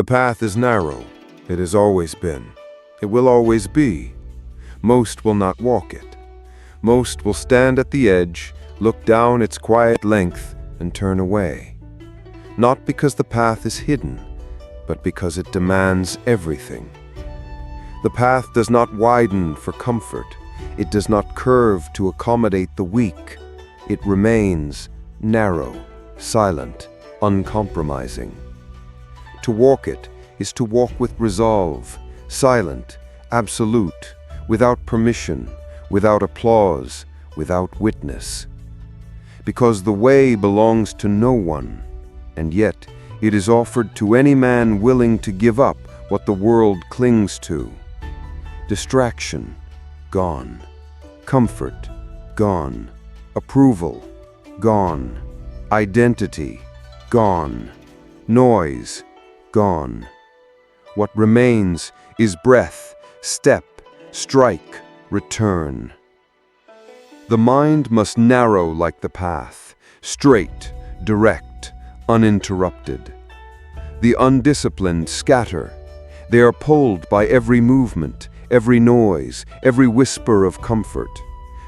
The path is narrow. It has always been. It will always be. Most will not walk it. Most will stand at the edge, look down its quiet length, and turn away. Not because the path is hidden, but because it demands everything. The path does not widen for comfort. It does not curve to accommodate the weak. It remains narrow, silent, uncompromising. To walk it is to walk with resolve, silent, absolute, without permission, without applause, without witness. Because the way belongs to no one, and yet it is offered to any man willing to give up what the world clings to. Distraction, gone. Comfort, gone. Approval, gone. Identity, gone. Noise, gone. What remains is breath, step, strike, return. The mind must narrow like the path, straight, direct, uninterrupted. The undisciplined scatter. They are pulled by every movement, every noise, every whisper of comfort.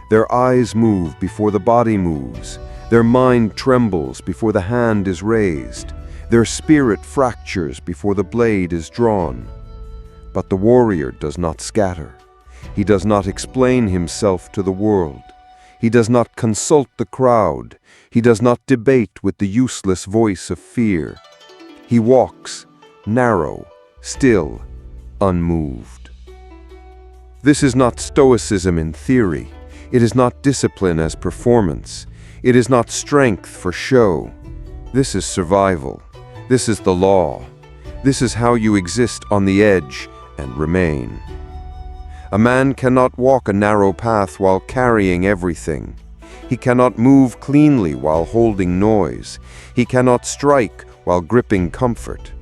Their eyes move before the body moves. Their mind trembles before the hand is raised. Their spirit fractures before the blade is drawn. But the warrior does not scatter. He does not explain himself to the world. He does not consult the crowd. He does not debate with the useless voice of fear. He walks, narrow, still, unmoved. This is not Stoicism in theory. It is not discipline as performance. It is not strength for show. This is survival. This is the law. This is how you exist on the edge and remain. A man cannot walk a narrow path while carrying everything. He cannot move cleanly while holding noise. He cannot strike while gripping comfort.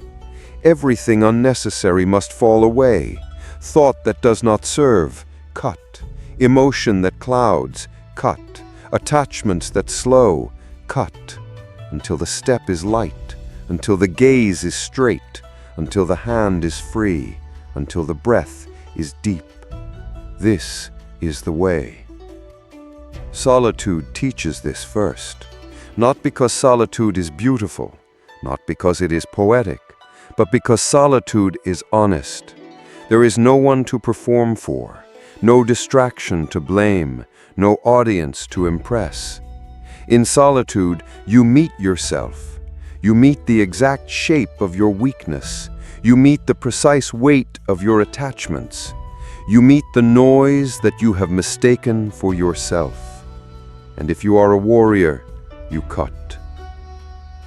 Everything unnecessary must fall away. Thought that does not serve, cut. Emotion that clouds, cut. Attachments that slow, cut. Until the step is light, until the gaze is straight, until the hand is free, until the breath is deep. This is the way. Solitude teaches this first, not because solitude is beautiful, not because it is poetic, but because solitude is honest. There is no one to perform for, no distraction to blame, no audience to impress. In solitude, you meet yourself. You meet the exact shape of your weakness. You meet the precise weight of your attachments. You meet the noise that you have mistaken for yourself. And if you are a warrior, you cut.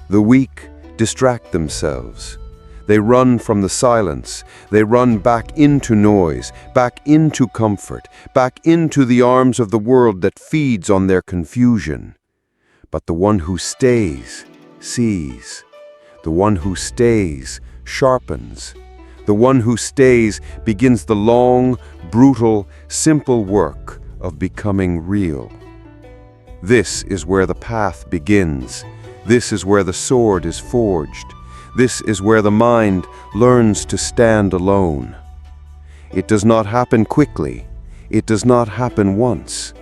The weak distract themselves. They run from the silence. They run back into noise, back into comfort, back into the arms of the world that feeds on their confusion. But the one who stays, sees. The one who stays, sharpens. The one who stays begins the long, brutal, simple work of becoming real. This is where the path begins. This is where the sword is forged. This is where the mind learns to stand alone. It does not happen quickly. It does not happen once.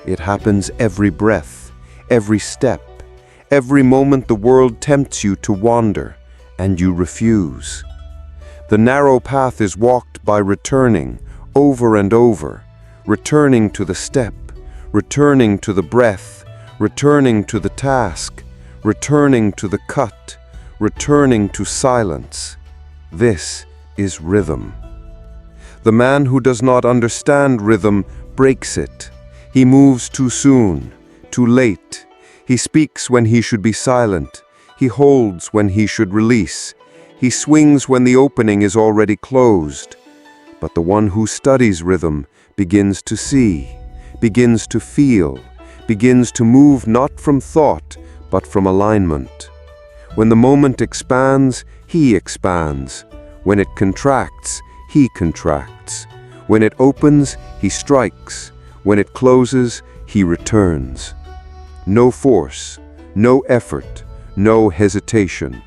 It happens every breath, every step, every moment the world tempts you to wander, and you refuse. The narrow path is walked by returning over and over, returning to the step, returning to the breath, returning to the task, returning to the cut, returning to silence. This is rhythm. The man who does not understand rhythm breaks it. He moves too soon, too late. He speaks when he should be silent. He holds when he should release. He swings when the opening is already closed. But the one who studies rhythm begins to see, begins to feel, begins to move not from thought, but from alignment. When the moment expands, he expands. When it contracts, he contracts. When it opens, he strikes. When it closes, he returns. No force, no effort, no hesitation.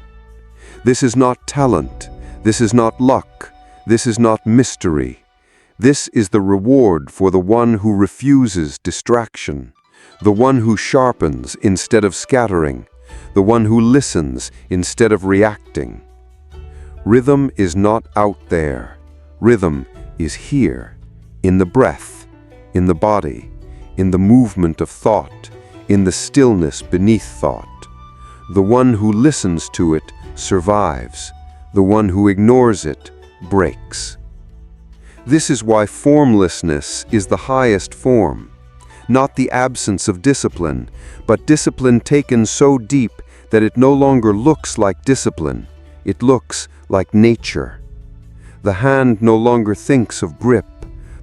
This is not talent. This is not luck. This is not mystery. This is the reward for the one who refuses distraction, the one who sharpens instead of scattering, the one who listens instead of reacting. Rhythm is not out there. Rhythm is here, in the breath, in the body, in the movement of thought, in the stillness beneath thought. The one who listens to it survives. The one who ignores it breaks. This is why formlessness is the highest form. Not the absence of discipline, but discipline taken so deep that it no longer looks like discipline. It looks like nature. The hand no longer thinks of grip.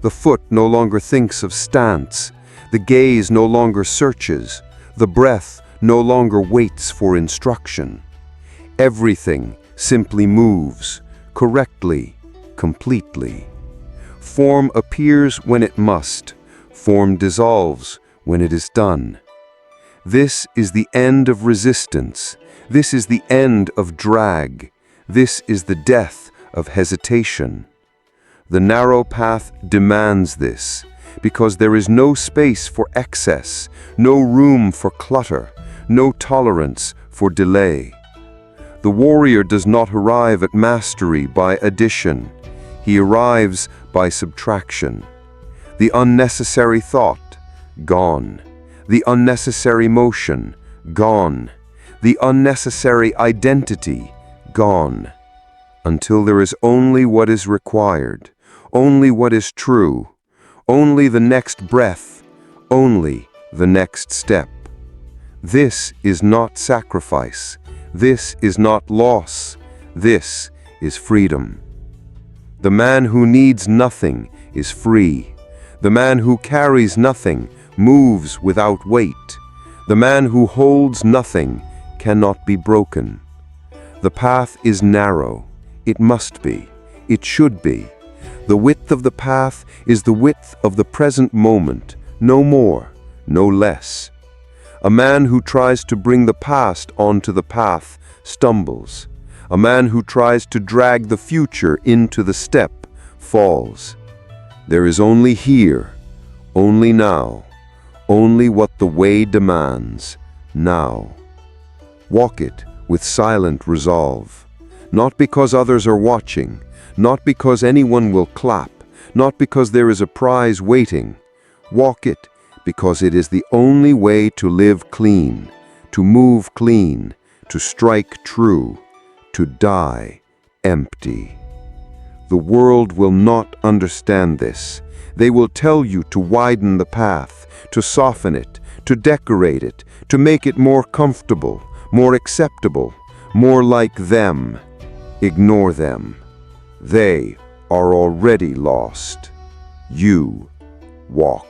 The foot no longer thinks of stance. The gaze no longer searches. The breath no longer waits for instruction. Everything simply moves, correctly, completely. Form appears when it must. Form dissolves when it is done. This is the end of resistance. This is the end of drag. This is the death of hesitation. The narrow path demands this, because there is no space for excess, no room for clutter, no tolerance for delay. The warrior does not arrive at mastery by addition. He arrives by subtraction. The unnecessary thought, gone. The unnecessary motion, gone. The unnecessary identity, gone. Until there is only what is required, only what is true, only the next breath, only the next step. This is not sacrifice. This is not loss. This is freedom. The man who needs nothing is free. The man who carries nothing moves without weight. The man who holds nothing cannot be broken. The path is narrow. It must be. It should be. The width of the path is the width of the present moment, no more, no less. A man who tries to bring the past onto the path stumbles. A man who tries to drag the future into the step falls. There is only here, only now, only what the way demands, now. Walk it with silent resolve, not because others are watching, not because anyone will clap, not because there is a prize waiting. Walk it because it is the only way to live clean, to move clean, to strike true, to die empty. The world will not understand this. They will tell you to widen the path, to soften it, to decorate it, to make it more comfortable, more acceptable, more like them. Ignore them. They are already lost. You walk.